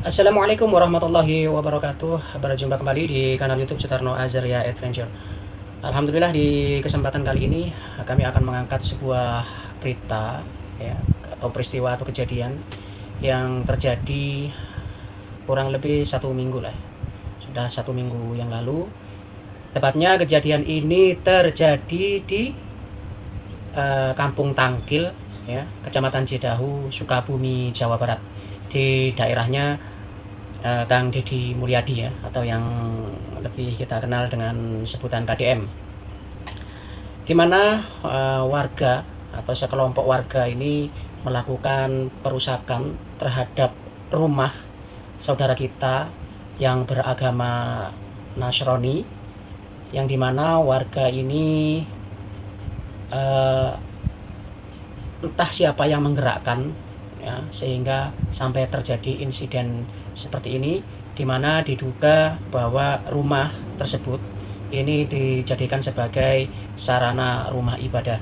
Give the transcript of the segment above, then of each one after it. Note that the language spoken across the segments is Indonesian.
Assalamualaikum warahmatullahi wabarakatuh. Berjumpa kembali di kanal YouTube Sutarno Azaria Adventure. Alhamdulillah, di kesempatan kali ini kami akan mengangkat sebuah berita ya, atau peristiwa atau kejadian yang terjadi kurang lebih 1 minggu lah. Sudah 1 minggu yang lalu. Tepatnya kejadian ini terjadi di Kampung Tangkil ya, Kecamatan Cidahu, Sukabumi, Jawa Barat. Di daerahnya Kang Deddy Mulyadi ya, atau yang lebih kita kenal dengan sebutan KDM, di mana warga atau sekelompok warga ini melakukan perusakan terhadap rumah saudara kita yang beragama Nasrani, yang dimana warga ini entah siapa yang menggerakkan ya, sehingga sampai terjadi insiden seperti ini, di mana diduga bahwa rumah tersebut ini dijadikan sebagai sarana rumah ibadah.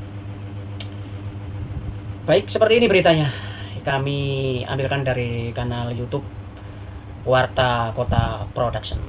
Baik, seperti ini beritanya. Kami ambilkan dari kanal YouTube Warta Kota Production.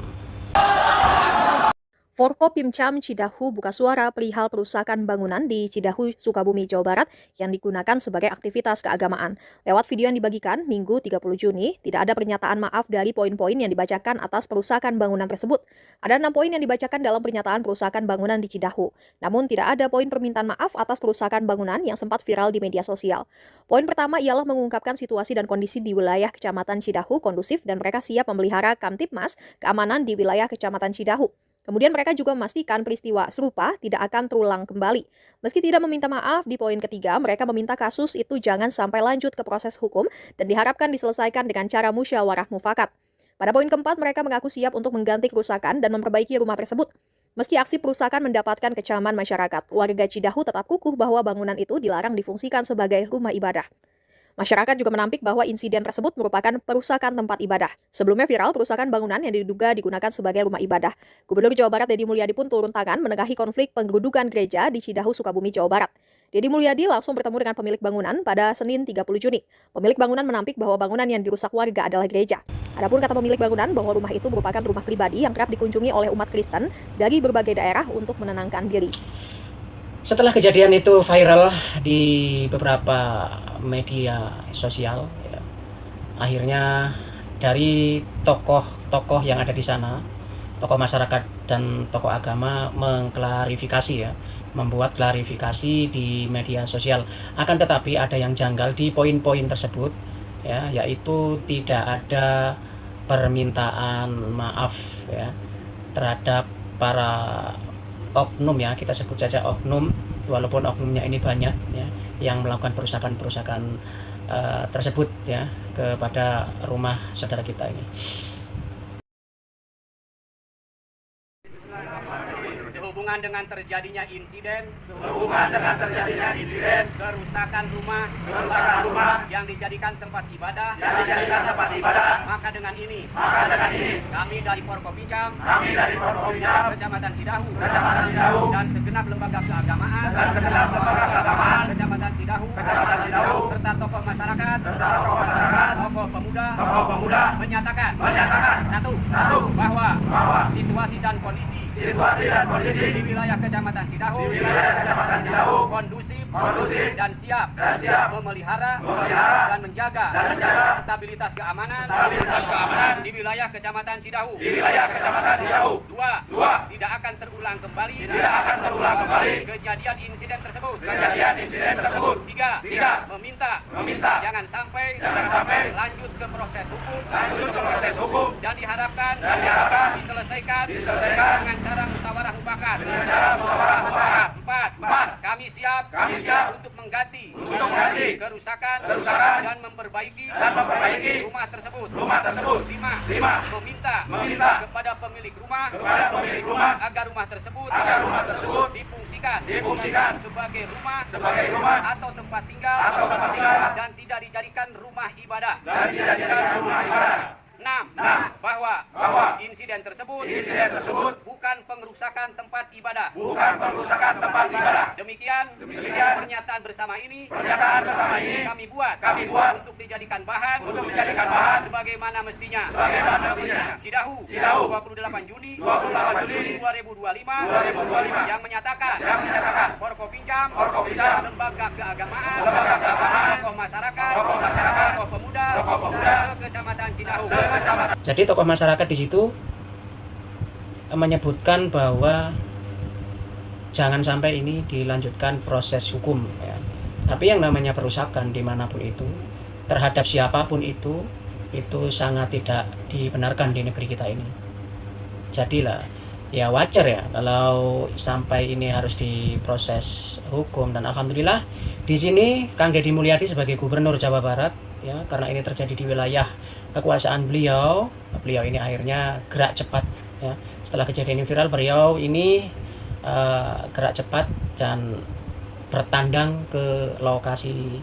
Forkopimcam Cidahu buka suara perihal perusakan bangunan di Cidahu, Sukabumi, Jawa Barat yang digunakan sebagai aktivitas keagamaan. Lewat video yang dibagikan Minggu 30 Juni, tidak ada pernyataan maaf dari poin-poin yang dibacakan atas perusakan bangunan tersebut. Ada 6 poin yang dibacakan dalam pernyataan perusakan bangunan di Cidahu. Namun tidak ada poin permintaan maaf atas perusakan bangunan yang sempat viral di media sosial. Poin pertama ialah mengungkapkan situasi dan kondisi di wilayah Kecamatan Cidahu kondusif dan mereka siap memelihara Kamtipmas keamanan di wilayah Kecamatan Cidahu. Kemudian mereka juga memastikan peristiwa serupa tidak akan terulang kembali. Meski tidak meminta maaf, di poin ketiga mereka meminta kasus itu jangan sampai lanjut ke proses hukum dan diharapkan diselesaikan dengan cara musyawarah mufakat. Pada poin keempat, mereka mengaku siap untuk mengganti kerusakan dan memperbaiki rumah tersebut. Meski aksi perusakan mendapatkan kecaman masyarakat, warga Cidahu tetap kukuh bahwa bangunan itu dilarang difungsikan sebagai rumah ibadah. Masyarakat juga menampik bahwa insiden tersebut merupakan perusakan tempat ibadah. Sebelumnya viral perusakan bangunan yang diduga digunakan sebagai rumah ibadah. Gubernur Jawa Barat Deddy Mulyadi pun turun tangan menengahi konflik penggerudukan gereja di Cidahu, Sukabumi, Jawa Barat. Deddy Mulyadi langsung bertemu dengan pemilik bangunan pada Senin 30 Juni. Pemilik bangunan menampik bahwa bangunan yang dirusak warga adalah gereja. Adapun kata pemilik bangunan bahwa rumah itu merupakan rumah pribadi yang kerap dikunjungi oleh umat Kristen dari berbagai daerah untuk menenangkan diri. Setelah kejadian itu viral di beberapa media sosial ya, akhirnya dari tokoh-tokoh yang ada di sana, tokoh masyarakat dan tokoh agama mengklarifikasi ya, membuat klarifikasi di media sosial. Akan tetapi ada yang janggal di poin-poin tersebut ya, yaitu tidak ada permintaan maaf ya terhadap para oknum ya, kita sebut saja oknum, walaupun oknumnya ini banyak ya, yang melakukan perusakan tersebut ya kepada rumah saudara kita ini. Sehubungan dengan terjadinya insiden kerusakan rumah yang dijadikan tempat ibadah, maka dengan ini kami dari Forkopimcam Kecamatan Cidahu dan segenap lembaga keagamaan Kecamatan Cidahu serta tokoh masyarakat, tokoh pemuda menyatakan satu, bahwa situasi dan kondisi di wilayah Kecamatan Cidahu kondusif dan siap memelihara dan menjaga stabilitas keamanan di wilayah Kecamatan Cidahu. Dua, tidak akan terulang kembali kejadian insiden tersebut. Tiga, meminta jangan sampai lanjut ke proses hukum dan diharapkan diselesaikan dengan cara musyawarah mufakat. Empat, kami siap untuk mengganti kerusakan dan memperbaiki rumah tersebut. Lima, meminta kepada pemilik rumah agar rumah tersebut difungsikan sebagai rumah atau tempat tinggal dan tidak dijadikan rumah ibadah. 6. Bahwa insiden tersebut bukan pengerusakan tempat ibadah. Demikian pernyataan bersama ini kami buat untuk dijadikan bahan sebagaimana mestinya. Cidahu 28 Juni 2025 yang menyatakan Forkopimda, lembaga keagamaan, tokoh masyarakat, tokoh pemuda, Kecamatan Cidahu. Jadi tokoh masyarakat di situ menyebutkan bahwa jangan sampai ini dilanjutkan proses hukum ya. Tapi yang namanya perusakan dimanapun itu terhadap siapapun itu sangat tidak dibenarkan di negeri kita ini. Jadilah ya wajar ya kalau sampai ini harus diproses hukum, dan alhamdulillah di sini Kang Deddy Mulyadi sebagai Gubernur Jawa Barat ya, karena ini terjadi di wilayah kekuasaan beliau ini akhirnya gerak cepat ya. Setelah kejadian ini viral, beliau ini gerak cepat dan bertandang ke lokasi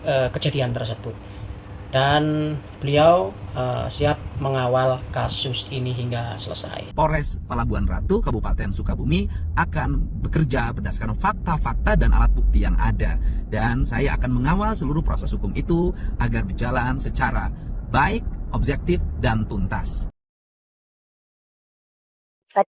kejadian tersebut, dan beliau siap mengawal kasus ini hingga selesai. Polres Pelabuhan Ratu Kabupaten Sukabumi akan bekerja berdasarkan fakta-fakta dan alat bukti yang ada, dan saya akan mengawal seluruh proses hukum itu agar berjalan secara baik, objektif, dan tuntas.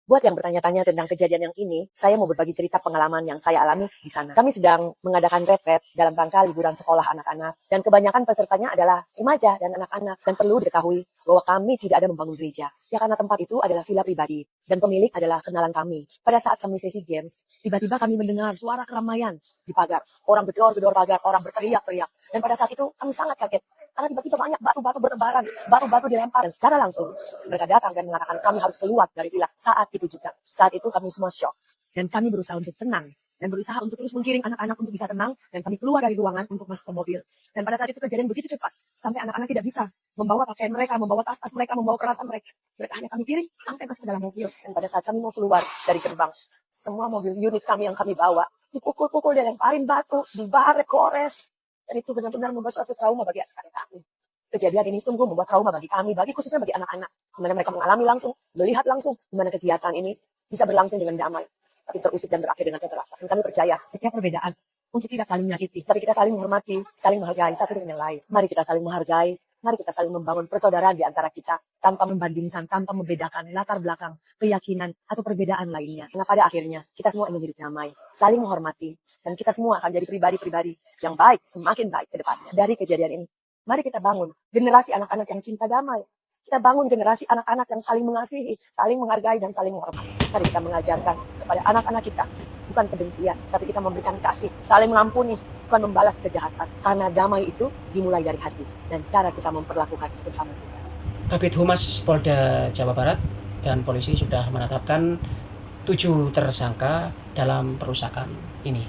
Buat yang bertanya-tanya tentang kejadian yang ini, saya mau berbagi cerita pengalaman yang saya alami di sana. Kami sedang mengadakan retret dalam rangka liburan sekolah anak-anak, dan kebanyakan pesertanya adalah remaja dan anak-anak. Dan perlu diketahui bahwa kami tidak ada membangun gereja, ya karena tempat itu adalah villa pribadi, dan pemilik adalah kenalan kami. Pada saat kami sesi games, tiba-tiba kami mendengar suara keramaian di pagar. Orang gedor-gedor pagar, orang berteriak-teriak. Dan pada saat itu kami sangat kaget, karena tiba-tiba banyak batu-batu bertebaran, batu-batu dilempar, dan secara langsung mereka datang dan mengatakan kami harus keluar dari villa. Saat itu juga, saat itu kami semua shock, dan kami berusaha untuk tenang, dan berusaha untuk terus menggiring anak-anak untuk bisa tenang, dan kami keluar dari ruangan untuk masuk ke mobil. Dan pada saat itu kejadian begitu cepat, sampai anak-anak tidak bisa membawa pakaian mereka, membawa tas-tas mereka, membawa peralatan mereka. Mereka hanya kami piring sampai masuk ke dalam mobil. Dan pada saat kami mau keluar dari gerbang, semua mobil unit kami yang kami bawa dipukul-pukul dan lemparin batu, dibalik gores. Dan itu benar-benar membuat suatu trauma bagi anak-anak kami. Kejadian ini sungguh membuat trauma bagi kami, khususnya bagi anak-anak, di mana mereka mengalami langsung, melihat langsung, di mana kegiatan ini bisa berlangsung dengan damai, tapi terusik dan berakhir dengan kekerasan. Dan kami percaya setiap perbedaan untuk tidak saling menyakiti, tapi kita saling menghormati, saling menghargai satu dengan yang lain. Mari kita saling menghargai, mari kita saling membangun persaudaraan di antara kita, tanpa membandingkan, tanpa membedakan latar belakang, keyakinan, atau perbedaan lainnya. Karena pada akhirnya kita semua ingin hidup damai, saling menghormati, dan kita semua akan jadi pribadi-pribadi yang baik, semakin baik ke depannya. Dari kejadian ini, mari kita bangun generasi anak-anak yang cinta damai. Kita bangun generasi anak-anak yang saling mengasihi, saling menghargai, dan saling menghormati. Mari kita mengajarkan kepada anak-anak kita, bukan kebencian, tapi kita memberikan kasih, saling mengampuni, bukan membalas kejahatan. Karena damai itu dimulai dari hati, dan cara kita memperlakukan sesama kita. Kabid Humas Polda Jawa Barat dan polisi sudah menetapkan 7 tersangka dalam perusakan ini.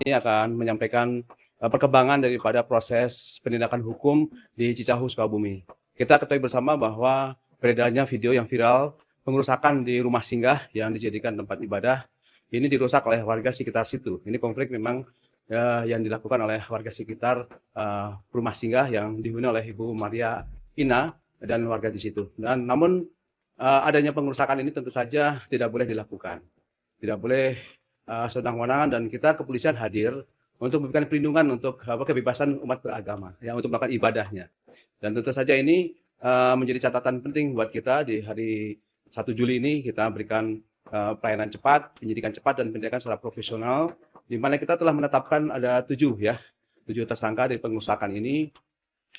Ini akan menyampaikan perkembangan daripada proses penindakan hukum di Cicahu, Sukabumi. Kita ketahui bersama bahwa beredarnya video yang viral pengerusakan di rumah singgah yang dijadikan tempat ibadah ini dirusak oleh warga sekitar situ. Ini konflik memang yang dilakukan oleh warga sekitar rumah singgah yang dihuni oleh Ibu Maria Ina dan warga di situ. Dan namun adanya pengerusakan ini tentu saja tidak boleh dilakukan, tidak boleh sewenang-wenangan, dan kita kepolisian hadir untuk memberikan perlindungan untuk kebebasan umat beragama, yang untuk melakukan ibadahnya. Dan tentu saja ini menjadi catatan penting buat kita di hari 1 Juli ini kita berikan pelayanan cepat, penyidikan cepat, dan penindakan secara profesional, di mana kita telah menetapkan ada 7 tersangka dari pengerusakan ini,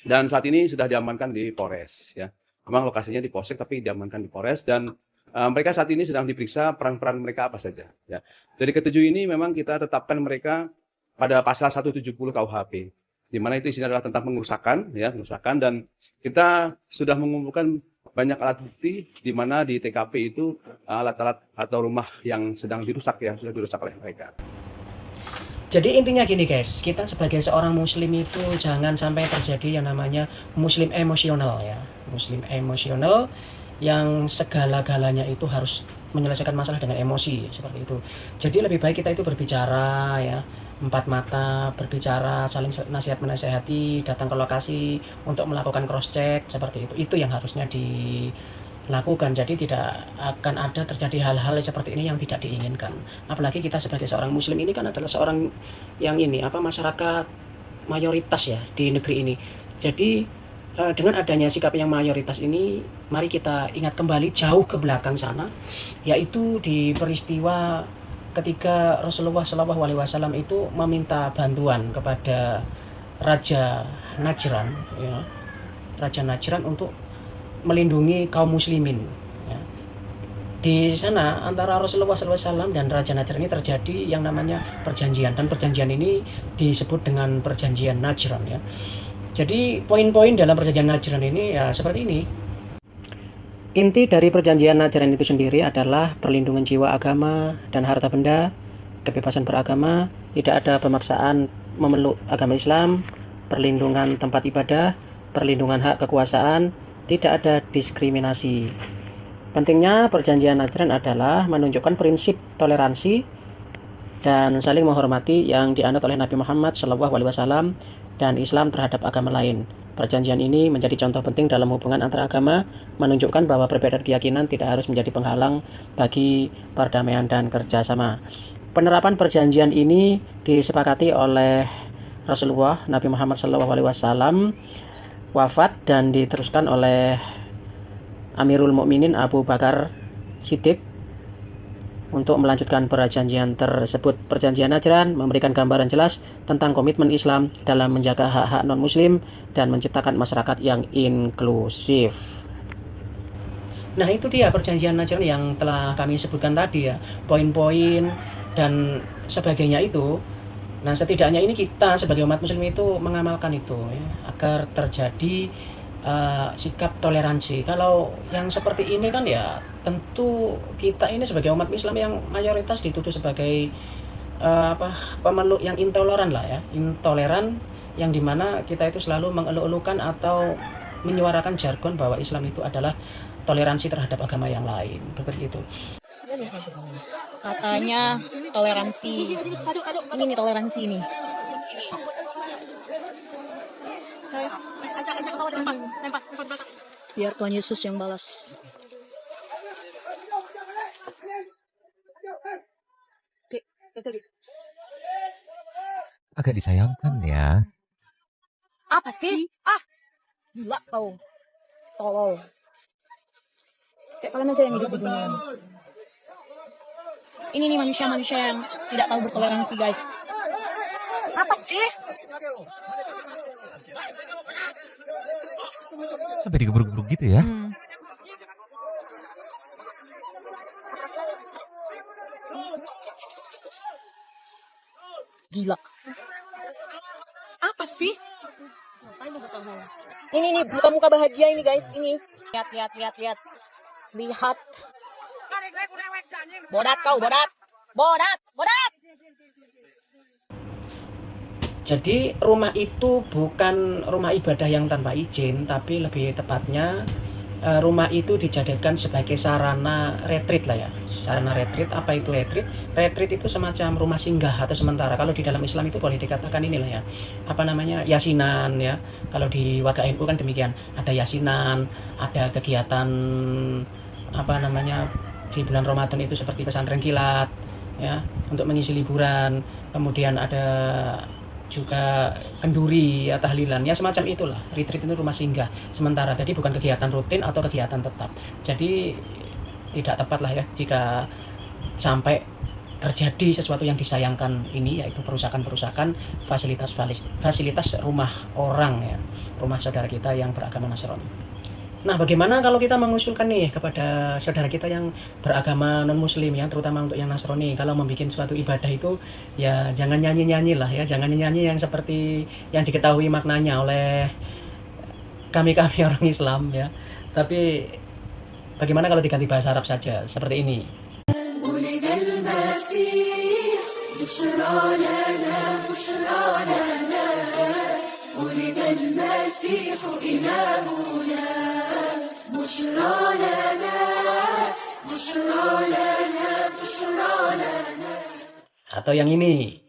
dan saat ini sudah diamankan di Polres. Ya, memang lokasinya di Polsek tapi diamankan di Polres, dan mereka saat ini sedang diperiksa peran-peran mereka apa saja. Ya, dari ke-7 ini memang kita tetapkan mereka pada pasal 170 KUHP, di mana itu isinya adalah tentang pengerusakan, dan kita sudah mengumpulkan banyak alat bukti, di mana di TKP itu alat-alat atau rumah yang sedang dirusak, yang sudah dirusak oleh mereka. Jadi intinya gini guys, kita sebagai seorang muslim itu jangan sampai terjadi yang namanya muslim emosional ya. Muslim emosional yang segala-galanya itu harus menyelesaikan masalah dengan emosi seperti itu. Jadi lebih baik kita itu berbicara ya, empat mata berbicara, saling nasihat menasehati, datang ke lokasi untuk melakukan cross check seperti itu yang harusnya dilakukan. Jadi tidak akan ada terjadi hal-hal seperti ini yang tidak diinginkan. Apalagi kita sebagai seorang muslim ini kan adalah seorang yang masyarakat mayoritas ya di negeri ini. Jadi dengan adanya sikap yang mayoritas ini, mari kita ingat kembali jauh ke belakang sana, yaitu di peristiwa ketika Rasulullah SAW itu meminta bantuan kepada Raja Najran, ya, Raja Najran untuk melindungi kaum muslimin. Ya. Di sana antara Rasulullah SAW dan Raja Najran ini terjadi yang namanya perjanjian, dan perjanjian ini disebut dengan perjanjian Najran. Ya. Jadi poin-poin dalam perjanjian Najran ini ya seperti ini. Inti dari perjanjian Najran itu sendiri adalah perlindungan jiwa, agama, dan harta benda, kebebasan beragama, tidak ada pemaksaan memeluk agama Islam, perlindungan tempat ibadah, perlindungan hak kekuasaan, tidak ada diskriminasi. Pentingnya perjanjian Najran adalah menunjukkan prinsip toleransi dan saling menghormati yang dianut oleh Nabi Muhammad SAW dan Islam terhadap agama lain. Perjanjian ini menjadi contoh penting dalam hubungan antar agama, menunjukkan bahwa perbedaan keyakinan tidak harus menjadi penghalang bagi perdamaian dan kerjasama. Penerapan perjanjian ini disepakati oleh Rasulullah Nabi Muhammad SAW wafat dan diteruskan oleh Amirul Mukminin Abu Bakar Siddiq untuk melanjutkan perjanjian tersebut. Perjanjian Najran memberikan gambaran jelas tentang komitmen Islam dalam menjaga hak-hak non-muslim dan menciptakan masyarakat yang inklusif. Nah, itu dia perjanjian Najran yang telah kami sebutkan tadi ya, poin-poin dan sebagainya itu. Nah, setidaknya ini kita sebagai umat muslim itu mengamalkan itu ya, agar terjadi sikap toleransi. Kalau yang seperti ini kan ya tentu kita ini sebagai umat Islam yang mayoritas dituduh sebagai pemeluk yang intoleran lah ya, intoleran, yang dimana kita itu selalu mengeluh-elukan atau menyuarakan jargon bahwa Islam itu adalah toleransi terhadap agama yang lain, seperti itu. Katanya toleransi. Ini nih toleransi nih. Biar Tuhan Yesus yang balas. Agak disayangkan ya. Apa sih? Gila kau. Tolol. Kayak kalian aja yang hidup di dunia. Ini nih manusia-manusia yang tidak tahu bertoleransi, guys. Apa sih? Sampai digebruk-gebruk gitu ya. Gila. Apa sih? Ini nih muka-muka bahagia ini, guys. Ini. Lihat. Lihat. Bodat kau, bodat. Jadi rumah itu bukan rumah ibadah yang tanpa izin, tapi lebih tepatnya rumah itu dijadikan sebagai sarana retreat lah ya. Sarana retreat, apa itu retreat? Retreat itu semacam rumah singgah atau sementara. Kalau di dalam Islam itu boleh dikatakan inilah ya, yasinan ya. Kalau di warga NU kan demikian, ada yasinan, ada kegiatan di bulan Ramadan itu seperti pesantren kilat ya, untuk mengisi liburan. Kemudian ada juga kenduri ya, tahlilan ya, semacam itulah. Retreat itu rumah singgah sementara, jadi bukan kegiatan rutin atau kegiatan tetap. Jadi tidak tepat lah ya jika sampai terjadi sesuatu yang disayangkan ini, yaitu perusakan fasilitas rumah orang ya, rumah saudara kita yang beragama Nasrani. Nah, bagaimana kalau kita mengusulkan nih kepada saudara kita yang beragama non-muslim ya, terutama untuk yang Nasrani, kalau membuat suatu ibadah itu ya jangan nyanyi-nyanyi lah ya, jangan nyanyi yang seperti yang diketahui maknanya oleh kami orang Islam ya. Tapi bagaimana kalau diganti bahasa Arab saja seperti ini? Atau yang ini.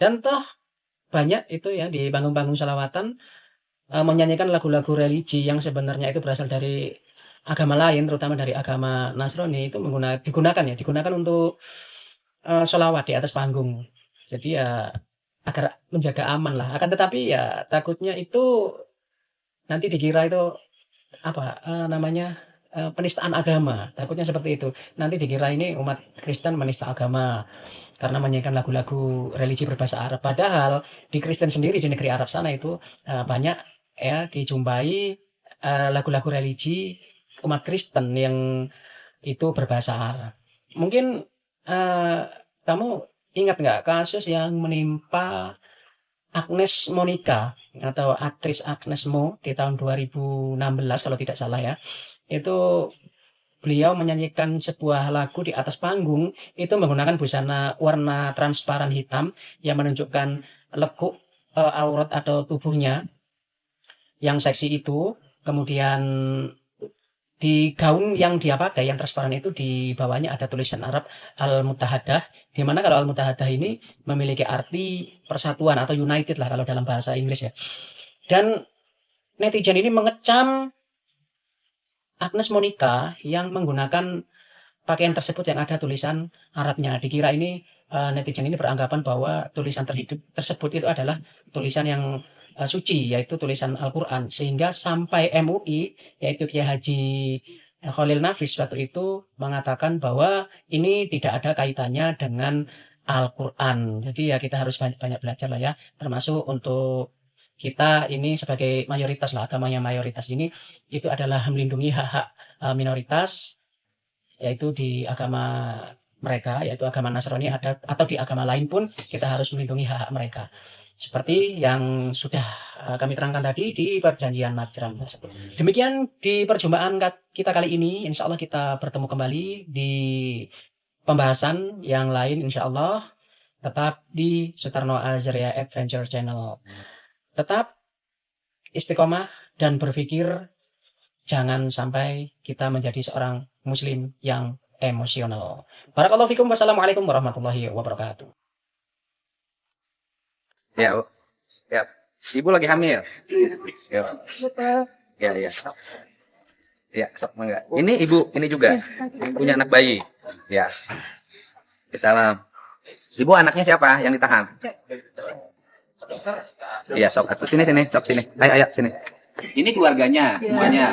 Dan toh banyak itu ya di panggung-panggung sholawatan menyanyikan lagu-lagu religi yang sebenarnya itu berasal dari agama lain, terutama dari agama Nasrani itu digunakan untuk sholawat di atas panggung. Jadi ya agar menjaga aman lah. Akan tetapi ya takutnya itu nanti dikira itu apa namanya penistaan agama. Takutnya seperti itu. Nanti dikira ini umat Kristen menista agama karena menyanyikan lagu-lagu religi berbahasa Arab. Padahal di Kristen sendiri di negeri Arab sana itu banyak ya dijumpai lagu-lagu religi umat Kristen yang itu berbahasa Arab. Mungkin kamu ingat nggak kasus yang menimpa Agnes Monica atau aktris Agnes Mo di tahun 2016 kalau tidak salah ya. Itu beliau menyanyikan sebuah lagu di atas panggung itu menggunakan busana warna transparan hitam yang menunjukkan lekuk aurat atau tubuhnya yang seksi itu. Kemudian di gaun yang dia pakai yang transparan itu di bawahnya ada tulisan Arab Al-Muttahadah, di mana kalau Al-Muttahadah ini memiliki arti persatuan atau united lah kalau dalam bahasa Inggris ya. Dan netizen ini mengecam Agnes Monica yang menggunakan pakaian tersebut yang ada tulisan Arabnya. Dikira ini netizen ini beranggapan bahwa tulisan tersebut itu adalah tulisan yang suci, yaitu tulisan Al-Quran, sehingga sampai MUI yaitu Kiai Haji Khalil Nafis waktu itu mengatakan bahwa ini tidak ada kaitannya dengan Al-Quran. Jadi ya kita harus banyak belajar lah ya, termasuk untuk kita ini sebagai mayoritas lah, agamanya mayoritas ini itu adalah melindungi hak-hak minoritas, yaitu di agama mereka, yaitu agama Nasrani atau di agama lain pun kita harus melindungi hak-hak mereka. Seperti yang sudah kami terangkan tadi di perjanjian Najran tersebut. Demikian di perjumpaan kita kali ini. Insya Allah kita bertemu kembali di pembahasan yang lain insya Allah. Tetap di Sutarno Azaria Adventure Channel. Tetap istiqomah dan berpikir jangan sampai kita menjadi seorang muslim yang emosional. Barakallahu fikum. Wassalamualaikum warahmatullahi wabarakatuh. Ya, ya. Ibu lagi hamil. Ya, ya. Ya, sok enggak. Ini ibu, ini juga punya anak bayi. Ya. Salam. Ibu anaknya siapa yang ditahan? Iya, sok. Sini, sok sini. Ayo, sini. Ini keluarganya semuanya.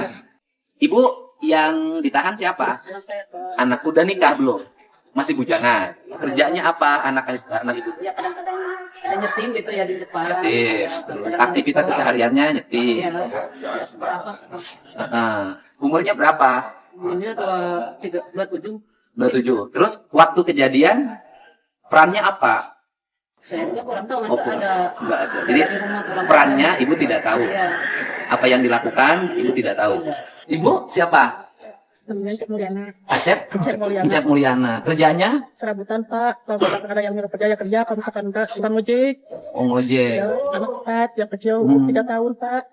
Ibu yang ditahan siapa? Anak udah nikah belum? Masih bujana. Kerjanya apa anak ibu? Ya kadang-kadang ada nyetim gitu ya di depan. Nyetim. Terus aktivitas kesehariannya nyetim. Umurnya berapa? Umurnya 27. 27. Terus waktu kejadian perannya apa? Saya juga kurang tahu, Nggak ada. Jadi perannya ibu tidak tahu. Apa yang dilakukan ibu tidak tahu. Ibu siapa? Cep Mulyana. Acep? Mulyana. Acep Mulyana. Kerjanya? Serabutan Pak. Kalau misalkan ada yang nyuruh kerja ya kerja. Kalau misalkan enggak tukang ojek. Oh, ngojek. Ya, anak 4, yang kecil umur 3 tahun Pak.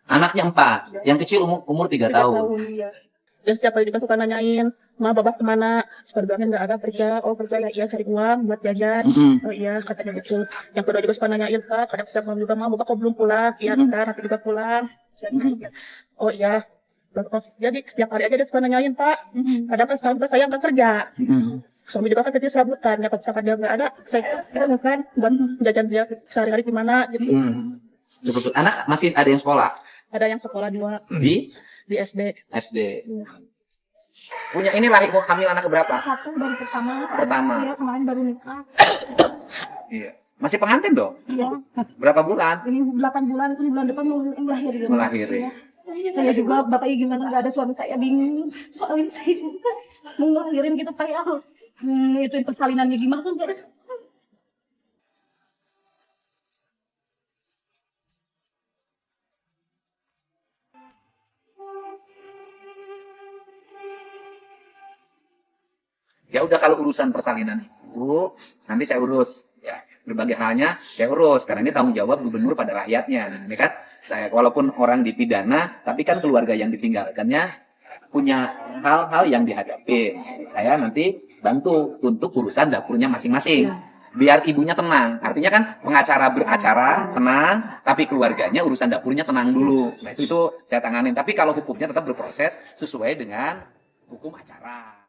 Anaknya 4, yang kecil umur 3 tahun. Iya. Dan setiap kali juga suka nanyain, Ma babak kemana? Suka bilangin nggak ada kerja. Oh kerja ya iya cari uang buat jajan. Oh iya katanya betul. Yang kedua juga suka nanyain Pak. Kadang setiap malam juga Ma babak kok belum pulang? Iya ntar nanti juga pulang. Oh iya. Jadi setiap hari aja dia suka nanyain Pak. Kadang kan sekarang saya nggak kerja. Suami juga kan kerja serabutan. Ya kalau misalkan dia nggak ada, saya kan buat jajan dia sehari-hari gimana gitu. Betul. Anak masih ada yang sekolah? Ada yang sekolah 2 Di SD. SD. Punya ini lahir hamil anak berapa? 1 baru pertama. Pertama. Iya kemarin baru nikah. Iya. Masih pengantin dong? Iya. Berapa bulan? Ini 8 bulan, ini bulan depan mau melahirkan. Melahirkan. Saya juga bapaknya gimana nggak ada suami saya bingung. Soalnya saya juga mau ngelahirin gitu kayak itu persalinannya gimana kan nggak ada suami saya. Ya udah kalau urusan persalinan itu nanti saya urus. Ya, berbagai halnya saya urus karena ini tanggung jawab gubernur pada rakyatnya. Ini kan saya walaupun orang dipidana tapi kan keluarga yang ditinggalkannya punya hal-hal yang dihadapi. Saya nanti bantu untuk urusan dapurnya masing-masing. biar ibunya tenang. Artinya kan pengacara beracara tenang, tapi keluarganya urusan dapurnya tenang dulu. Nah itu saya tanganin. Tapi kalau hukumnya tetap berproses sesuai dengan hukum acara.